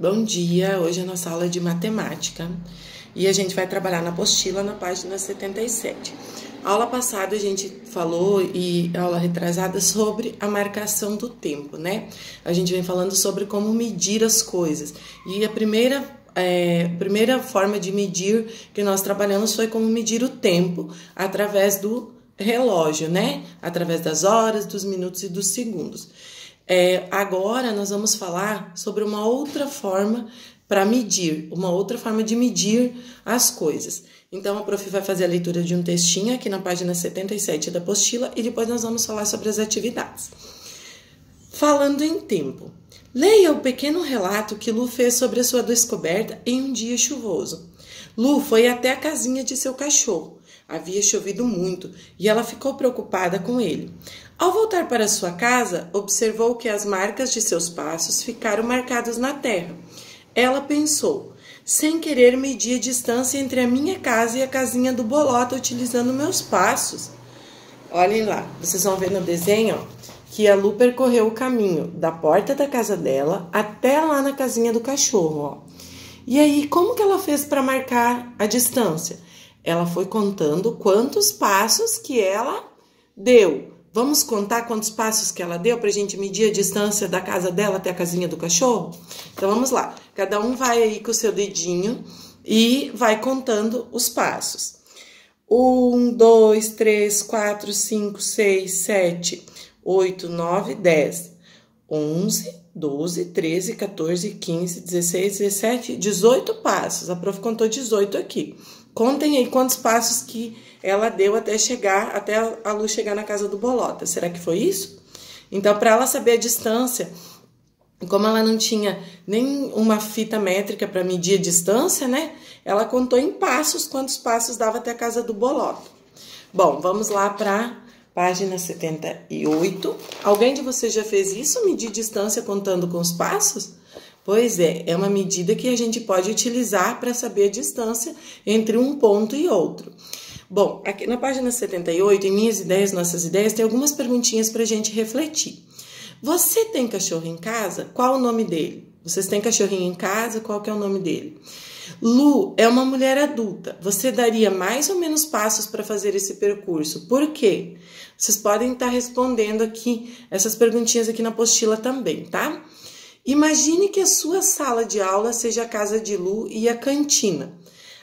Bom dia, hoje a nossa aula é de matemática e a gente vai trabalhar na apostila na página 77. A aula passada a gente falou e a aula retrasada sobre a marcação do tempo, né? A gente vem falando sobre como medir as coisas e a primeira forma de medir que nós trabalhamos foi como medir o tempo através do relógio, né? Através das horas, dos minutos e dos segundos. Agora nós vamos falar sobre uma outra forma para medir, uma outra forma de medir as coisas. Então, a prof vai fazer a leitura de um textinho aqui na página 77 da apostila e depois nós vamos falar sobre as atividades. Falando em tempo, leia o pequeno relato que Lu fez sobre a sua descoberta em um dia chuvoso. Lu foi até a casinha de seu cachorro. Havia chovido muito e ela ficou preocupada com ele. Ao voltar para sua casa, observou que as marcas de seus passos ficaram marcadas na terra. Ela pensou, sem querer medir a distância entre a minha casa e a casinha do Bolota utilizando meus passos. Olhem lá, vocês vão ver no desenho que a Lu percorreu o caminho da porta da casa dela até lá na casinha do cachorro. E aí, como que ela fez para marcar a distância? Ela foi contando quantos passos que ela deu. Vamos contar quantos passos que ela deu para a gente medir a distância da casa dela até a casinha do cachorro? Então, vamos lá. Cada um vai aí com o seu dedinho e vai contando os passos. 1, 2, 3, 4, 5, 6, 7, 8, 9, 10, 11, 12, 13, 14, 15, 16, 17, 18 passos. A prof contou 18 aqui. Contem aí quantos passos que ela deu até a Lu chegar na casa do Bolota. Será que foi isso? Então, para ela saber a distância, como ela não tinha nem uma fita métrica para medir a distância, né? Ela contou em passos quantos passos dava até a casa do Bolota. Bom, vamos lá para página 78. Alguém de vocês já fez isso? Medir distância contando com os passos? Pois é uma medida que a gente pode utilizar para saber a distância entre um ponto e outro. Bom, aqui na página 78, em Minhas Ideias, Nossas Ideias, tem algumas perguntinhas para a gente refletir. Você tem cachorro em casa? Qual o nome dele? Vocês têm cachorrinho em casa? Qual que é o nome dele? Lu é uma mulher adulta. Você daria mais ou menos passos para fazer esse percurso? Por quê? Vocês podem estar respondendo aqui essas perguntinhas aqui na apostila também, tá? Imagine que a sua sala de aula seja a casa de Lu e a cantina.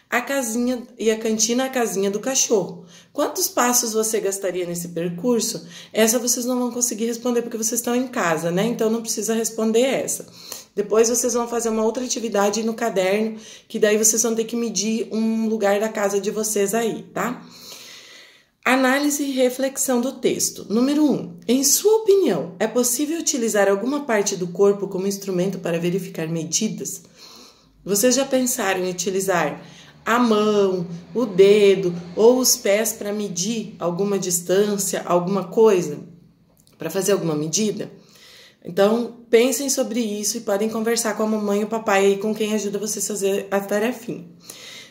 A cantina, a casinha do cachorro. Quantos passos você gastaria nesse percurso? Essa vocês não vão conseguir responder porque vocês estão em casa, né? Então não precisa responder essa. Depois vocês vão fazer uma outra atividade no caderno, que daí vocês vão ter que medir um lugar da casa de vocês aí, tá? Análise e reflexão do texto. Número 1. Em sua opinião, é possível utilizar alguma parte do corpo como instrumento para verificar medidas? Vocês já pensaram em utilizar a mão, o dedo ou os pés para medir alguma distância, alguma coisa? Para fazer alguma medida? Então, pensem sobre isso e podem conversar com a mamãe e o papai aí com quem ajuda vocês a fazer a tarefinha.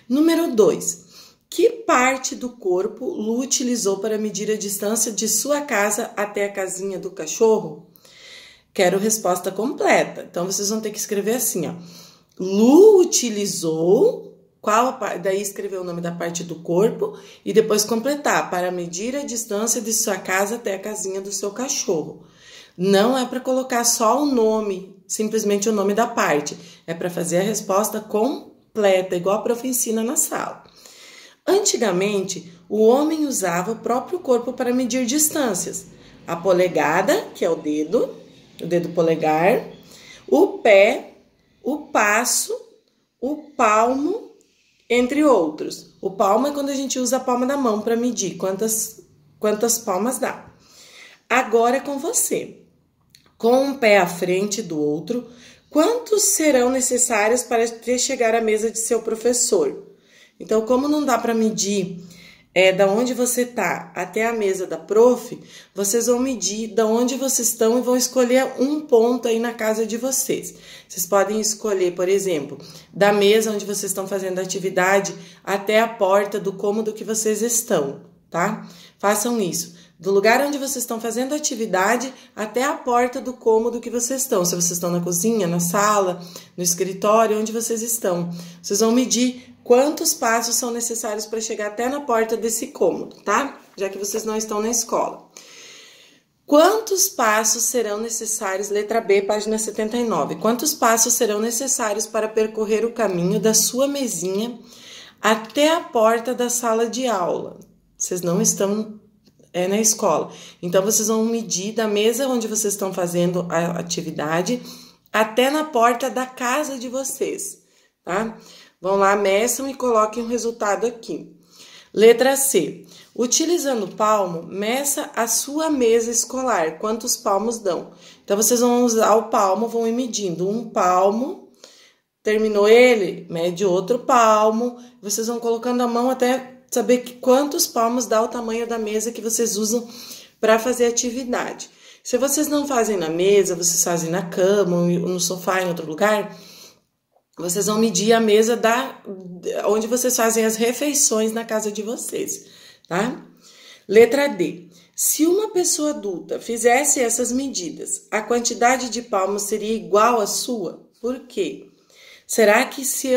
Número 2. Que parte do corpo Lu utilizou para medir a distância de sua casa até a casinha do cachorro? Quero resposta completa. Então, vocês vão ter que escrever assim, ó. Lu utilizou, daí escrever o nome da parte do corpo e depois completar, para medir a distância de sua casa até a casinha do seu cachorro. Não é para colocar só o nome, simplesmente o nome da parte. É para fazer a resposta completa, igual a prof ensina na sala. Antigamente, o homem usava o próprio corpo para medir distâncias. A polegada, que é o dedo polegar, o pé, o passo, o palmo, entre outros. O palmo é quando a gente usa a palma da mão para medir quantas palmas dá. Agora é com você. Com um pé à frente do outro, quantos serão necessários para chegar à mesa de seu professor? Então, como não dá para medir da onde você está até a mesa da prof, vocês vão medir da onde vocês estão e vão escolher um ponto aí na casa de vocês. Vocês podem escolher, por exemplo, da mesa onde vocês estão fazendo a atividade até a porta do cômodo que vocês estão, tá? Façam isso. do lugar onde vocês estão fazendo a atividade até a porta do cômodo que vocês estão. Se vocês estão na cozinha, na sala, no escritório, onde vocês estão. Vocês vão medir quantos passos são necessários para chegar até na porta desse cômodo, tá? Já que vocês não estão na escola. Quantos passos serão necessários, letra B, página 79. Quantos passos serão necessários para percorrer o caminho da sua mesinha até a porta da sala de aula? Vocês não estão na escola. Então, vocês vão medir da mesa onde vocês estão fazendo a atividade até na porta da casa de vocês, tá? Vão lá, meçam e coloquem o resultado aqui. Letra C. Utilizando o palmo, meça a sua mesa escolar. Quantos palmos dão? Então, vocês vão usar o palmo, vão ir medindo um palmo. Terminou ele? Mede outro palmo. Vocês vão colocando a mão até saber quantos palmos dá o tamanho da mesa que vocês usam para fazer atividade. Se vocês não fazem na mesa, vocês fazem na cama, ou no sofá, em outro lugar, vocês vão medir a mesa onde vocês fazem as refeições na casa de vocês, tá? Letra D. Se uma pessoa adulta fizesse essas medidas, a quantidade de palmos seria igual à sua? Por quê? Será que se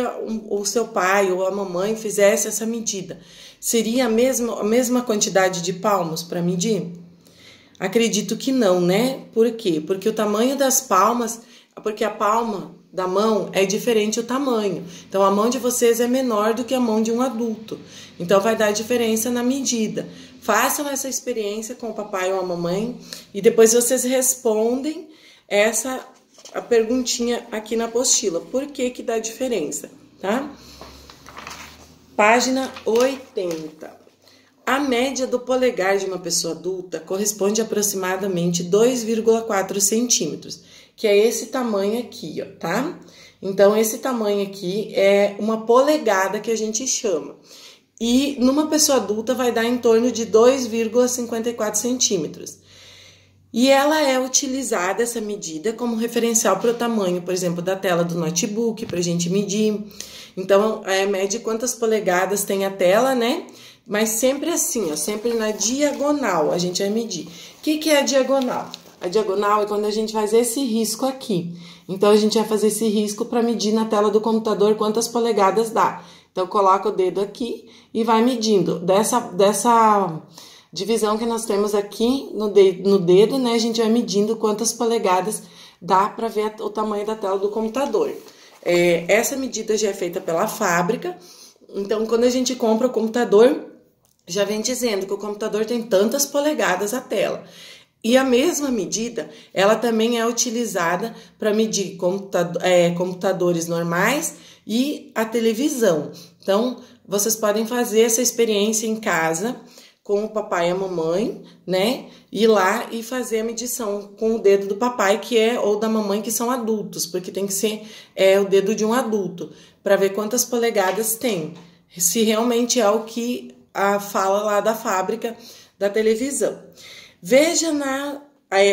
o seu pai ou a mamãe fizesse essa medida, seria a mesma quantidade de palmos para medir? Acredito que não, né? Por quê? Porque o tamanho das palmas, porque a palma da mão é diferente o tamanho. Então, a mão de vocês é menor do que a mão de um adulto. Então, vai dar diferença na medida. Façam essa experiência com o papai ou a mamãe e depois vocês respondem a perguntinha aqui na apostila. Por que que dá diferença, tá? Página 80. A média do polegar de uma pessoa adulta corresponde a aproximadamente 2,4 centímetros, que é esse tamanho aqui, ó, tá? Então, esse tamanho aqui é uma polegada que a gente chama. E numa pessoa adulta vai dar em torno de 2,54 centímetros. E ela é utilizada, essa medida, como referencial para o tamanho, por exemplo, da tela do notebook, para a gente medir. Então, mede quantas polegadas tem a tela, né? Mas sempre assim, ó, sempre na diagonal a gente vai medir. O que é a diagonal? A diagonal é quando a gente faz esse risco aqui. Então, a gente vai fazer esse risco para medir na tela do computador quantas polegadas dá. Então, coloca o dedo aqui e vai medindo. Dessa divisão que nós temos aqui no dedo, né? A gente vai medindo quantas polegadas dá para ver o tamanho da tela do computador. Essa medida já é feita pela fábrica. Então, quando a gente compra o computador, já vem dizendo que o computador tem tantas polegadas a tela. E a mesma medida, ela também é utilizada para medir computadores normais e a televisão. Então, vocês podem fazer essa experiência em casa com o papai e a mamãe, né? Ir lá e fazer a medição com o dedo do papai ou da mamãe, que são adultos, porque tem que ser o dedo de um adulto, para ver quantas polegadas tem. Se realmente é o que fala lá da fábrica da televisão. Veja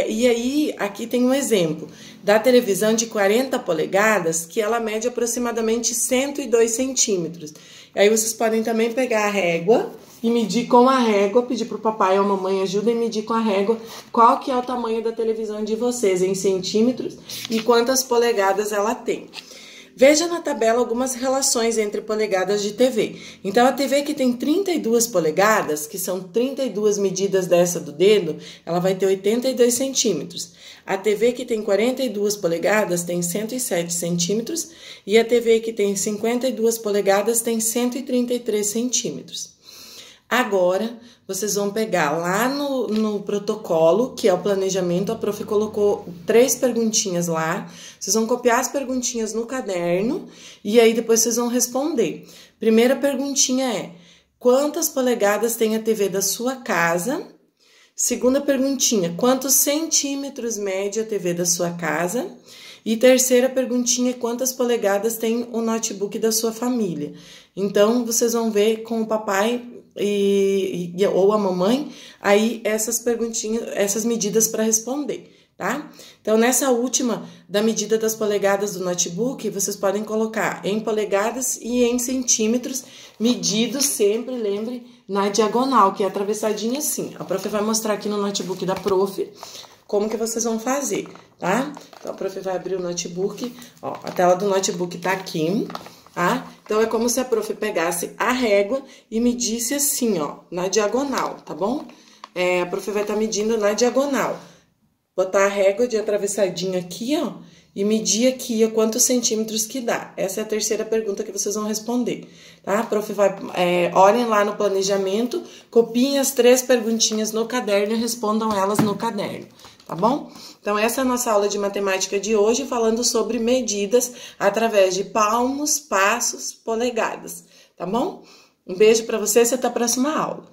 e aí, aqui tem um exemplo da televisão de 40 polegadas, que ela mede aproximadamente 102 centímetros. Aí vocês podem também pegar a régua e medir com a régua, pedir para o papai ou a mamãe ajudem a medir com a régua qual que é o tamanho da televisão de vocês em centímetros e quantas polegadas ela tem. Veja na tabela algumas relações entre polegadas de TV. Então, a TV que tem 32 polegadas, que são 32 medidas dessa do dedo, ela vai ter 82 centímetros. A TV que tem 42 polegadas tem 107 centímetros e a TV que tem 52 polegadas tem 133 centímetros. Agora, vocês vão pegar lá no protocolo, que é o planejamento, a prof colocou 3 perguntinhas lá. Vocês vão copiar as perguntinhas no caderno e aí depois vocês vão responder. Primeira perguntinha é: quantas polegadas tem a TV da sua casa? Segunda perguntinha: quantos centímetros mede a TV da sua casa? E terceira perguntinha: quantas polegadas tem o notebook da sua família? Então, vocês vão ver com o papai ou a mamãe aí essas perguntinhas, essas medidas para responder, tá? Então, nessa última da medida das polegadas do notebook, vocês podem colocar em polegadas e em centímetros, medidos sempre, lembre, na diagonal, que é atravessadinha assim. A prof vai mostrar aqui no notebook da prof como que vocês vão fazer, tá? Então, a prof vai abrir o notebook, ó, a tela do notebook tá aqui, tá? Então, é como se a prof pegasse a régua e medisse assim, ó, na diagonal, tá bom? A prof vai estar medindo na diagonal. Botar a régua de atravessadinha aqui, ó, e medir aqui, ó, quantos centímetros que dá. Essa é a terceira pergunta que vocês vão responder, tá? A prof vai, olhem lá no planejamento, copiem as 3 perguntinhas no caderno e respondam elas no caderno, tá bom? Então, essa é a nossa aula de matemática de hoje, falando sobre medidas através de palmos, passos, polegadas, tá bom? Um beijo para vocês e até a próxima aula.